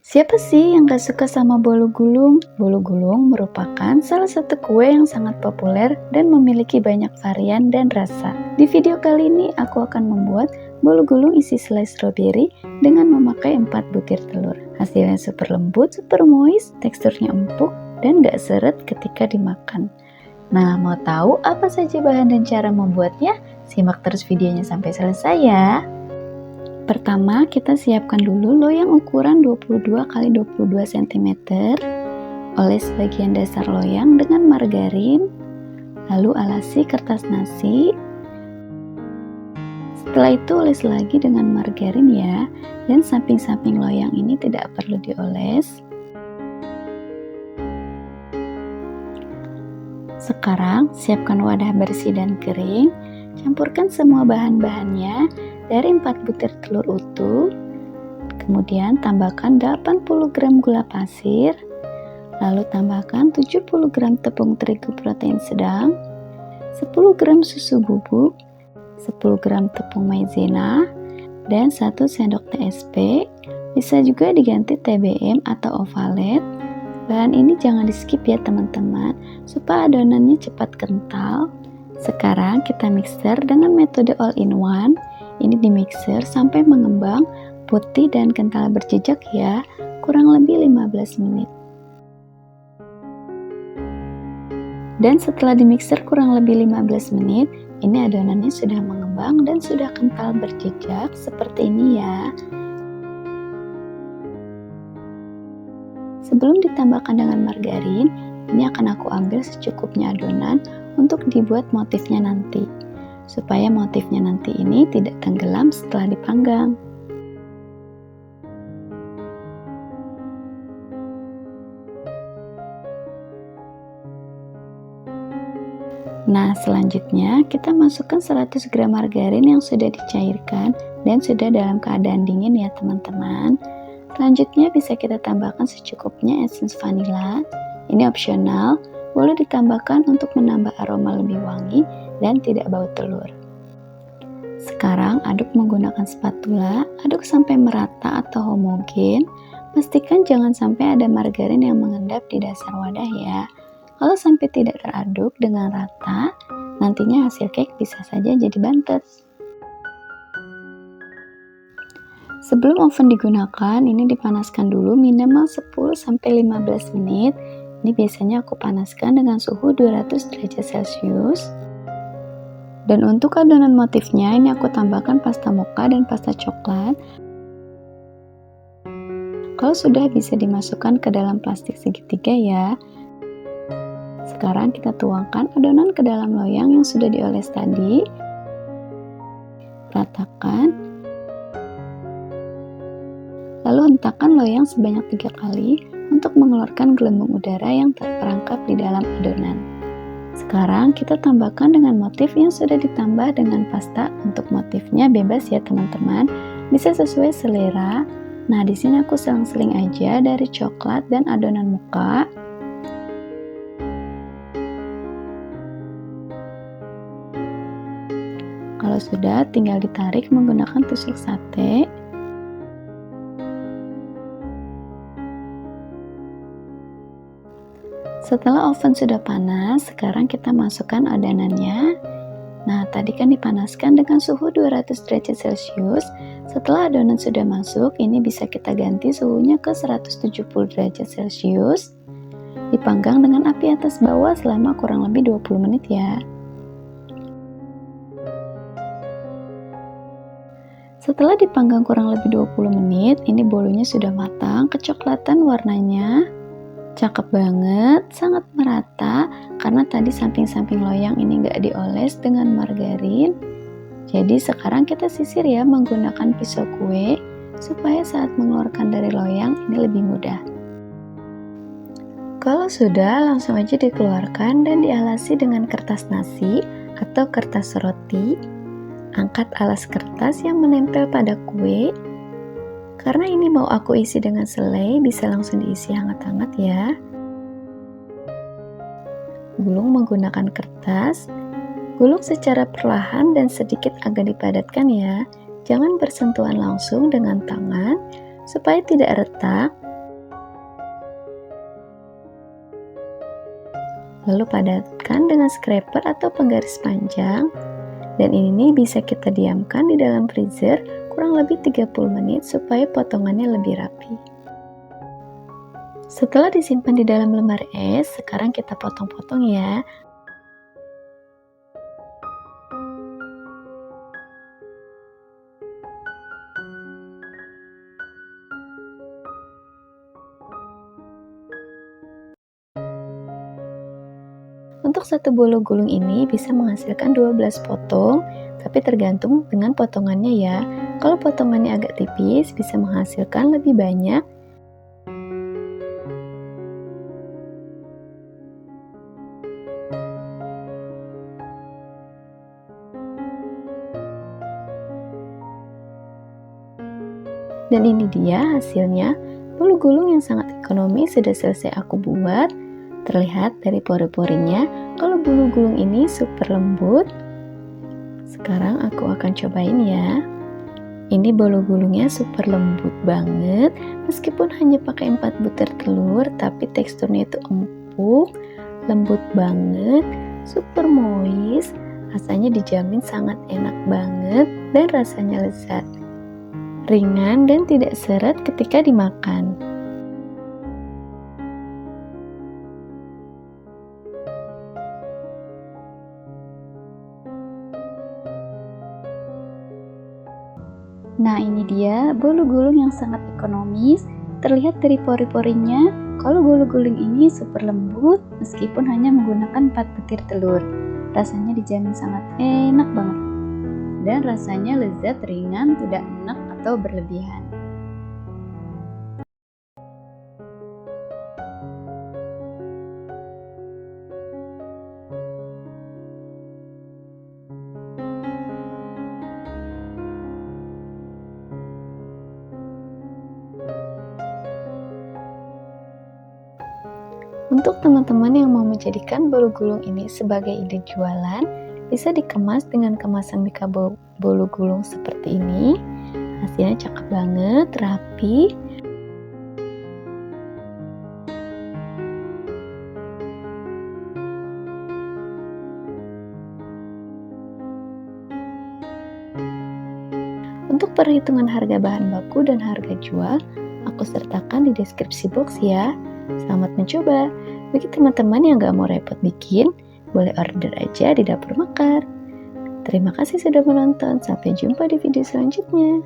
Siapa sih yang gak suka sama bolu gulung? Bolu gulung merupakan salah satu kue yang sangat populer dan memiliki banyak varian dan rasa. Di video kali ini aku akan membuat bolu gulung isi selai stroberi dengan memakai 4 butir telur. Hasilnya super lembut, super moist, teksturnya empuk, dan gak seret ketika dimakan. Nah, mau tahu apa saja bahan dan cara membuatnya? Simak terus videonya sampai selesai ya. Pertama, kita siapkan dulu loyang ukuran 22 x 22 cm. Oles bagian dasar loyang dengan margarin, lalu alasi kertas nasi. Setelah itu oles lagi dengan margarin ya, dan samping-samping loyang ini tidak perlu dioles. Sekarang, siapkan wadah bersih dan kering. Campurkan semua bahan-bahannya dari 4 butir telur utuh. Kemudian tambahkan 80 gram gula pasir. Lalu tambahkan 70 gram tepung terigu protein sedang, 10 gram susu bubuk, 10 gram tepung maizena, dan 1 sendok TSP. Bisa juga diganti TBM atau ovalet. Bahan ini jangan di skip ya teman-teman, supaya adonannya cepat kental. Sekarang kita mixer dengan metode all in one. Ini di mixer sampai mengembang, putih dan kental berjejak ya, kurang lebih 15 menit. Dan setelah di mixer kurang lebih 15 menit, ini adonannya sudah mengembang dan sudah kental berjejak seperti ini ya. Sebelum ditambahkan dengan margarin, ini akan aku ambil secukupnya adonan untuk dibuat motifnya nanti, supaya motifnya nanti ini tidak tenggelam setelah dipanggang. Nah, selanjutnya kita masukkan 100 gram margarin yang sudah dicairkan dan sudah dalam keadaan dingin ya teman-teman. Selanjutnya bisa kita tambahkan secukupnya essence vanilla. Ini opsional, boleh ditambahkan untuk menambah aroma lebih wangi dan tidak bau telur. Sekarang aduk menggunakan spatula, aduk sampai merata atau homogen. Pastikan jangan sampai ada margarin yang mengendap di dasar wadah ya. Kalau sampai tidak teraduk dengan rata, nantinya hasil cake bisa saja jadi bantet. Sebelum oven digunakan, ini dipanaskan dulu minimal 10-15 menit. Ini biasanya aku panaskan dengan suhu 200 derajat Celcius. Dan untuk adonan motifnya, ini aku tambahkan pasta mocha dan pasta coklat. Kalau sudah, bisa dimasukkan ke dalam plastik segitiga ya. Sekarang kita tuangkan adonan ke dalam loyang yang sudah dioles tadi. Ratakan. Lalu hentakkan loyang sebanyak 3 kali untuk mengeluarkan gelembung udara yang terperangkap di dalam adonan. Sekarang kita tambahkan dengan motif yang sudah ditambah dengan pasta. Untuk motifnya bebas ya teman-teman, bisa sesuai selera. Nah, di sini aku selang-seling aja dari coklat dan adonan mocha. Kalau sudah, tinggal ditarik menggunakan tusuk sate. Setelah oven sudah panas, sekarang kita masukkan adonannya. Nah, tadi kan dipanaskan dengan suhu 200 derajat Celcius. Setelah adonan sudah masuk, ini bisa kita ganti suhunya ke 170 derajat Celcius. Dipanggang dengan api atas bawah selama kurang lebih 20 menit ya. Setelah dipanggang kurang lebih 20 menit, ini bolunya sudah matang, kecoklatan warnanya. Cakep banget, sangat merata karena tadi samping-samping loyang ini nggak dioles dengan margarin. Jadi sekarang kita sisir ya menggunakan pisau kue supaya saat mengeluarkan dari loyang ini lebih mudah. Kalau sudah, langsung aja dikeluarkan dan dialasi dengan kertas nasi atau kertas roti. Angkat alas kertas yang menempel pada kue. Karena ini mau aku isi dengan selai, bisa langsung diisi hangat-hangat ya. Gulung menggunakan kertas. Gulung secara perlahan dan sedikit agak dipadatkan ya. Jangan bersentuhan langsung dengan tangan supaya tidak retak. Lalu padatkan dengan scraper atau penggaris panjang. Dan ini bisa kita diamkan di dalam freezer kurang lebih 30 menit supaya potongannya lebih rapi. Setelah disimpan di dalam lemari es, sekarang kita potong-potong ya. Untuk satu bolu gulung ini bisa menghasilkan 12 potong, tapi tergantung dengan potongannya ya. Kalau potongannya agak tipis, bisa menghasilkan lebih banyak. Dan ini dia hasilnya, bolu gulung yang sangat ekonomis sudah selesai aku buat. Terlihat dari pori-porinya, kalau bolu gulung ini super lembut. Sekarang aku akan cobain ya. Ini bolu gulungnya super lembut banget, meskipun hanya pakai 4 butir telur, tapi teksturnya itu empuk, lembut banget, super moist, rasanya dijamin sangat enak banget, dan rasanya lezat, ringan dan tidak seret ketika dimakan. Nah, ini dia bolu gulung yang sangat ekonomis. Terlihat dari pori-porinya, kalau bolu gulung ini super lembut meskipun hanya menggunakan 4 butir telur. Rasanya dijamin sangat enak banget. Dan rasanya lezat, ringan, tidak enak atau berlebihan. Untuk teman-teman yang mau menjadikan bolu gulung ini sebagai ide jualan, bisa dikemas dengan kemasan mika bolu gulung seperti ini. Hasilnya cakep banget, rapi. Untuk perhitungan harga bahan baku dan harga jual, aku sertakan di deskripsi box ya. Selamat mencoba. Bagi teman-teman yang gak mau repot bikin, boleh order aja di Dapur Mekar. Terima kasih sudah menonton. Sampai jumpa di video selanjutnya.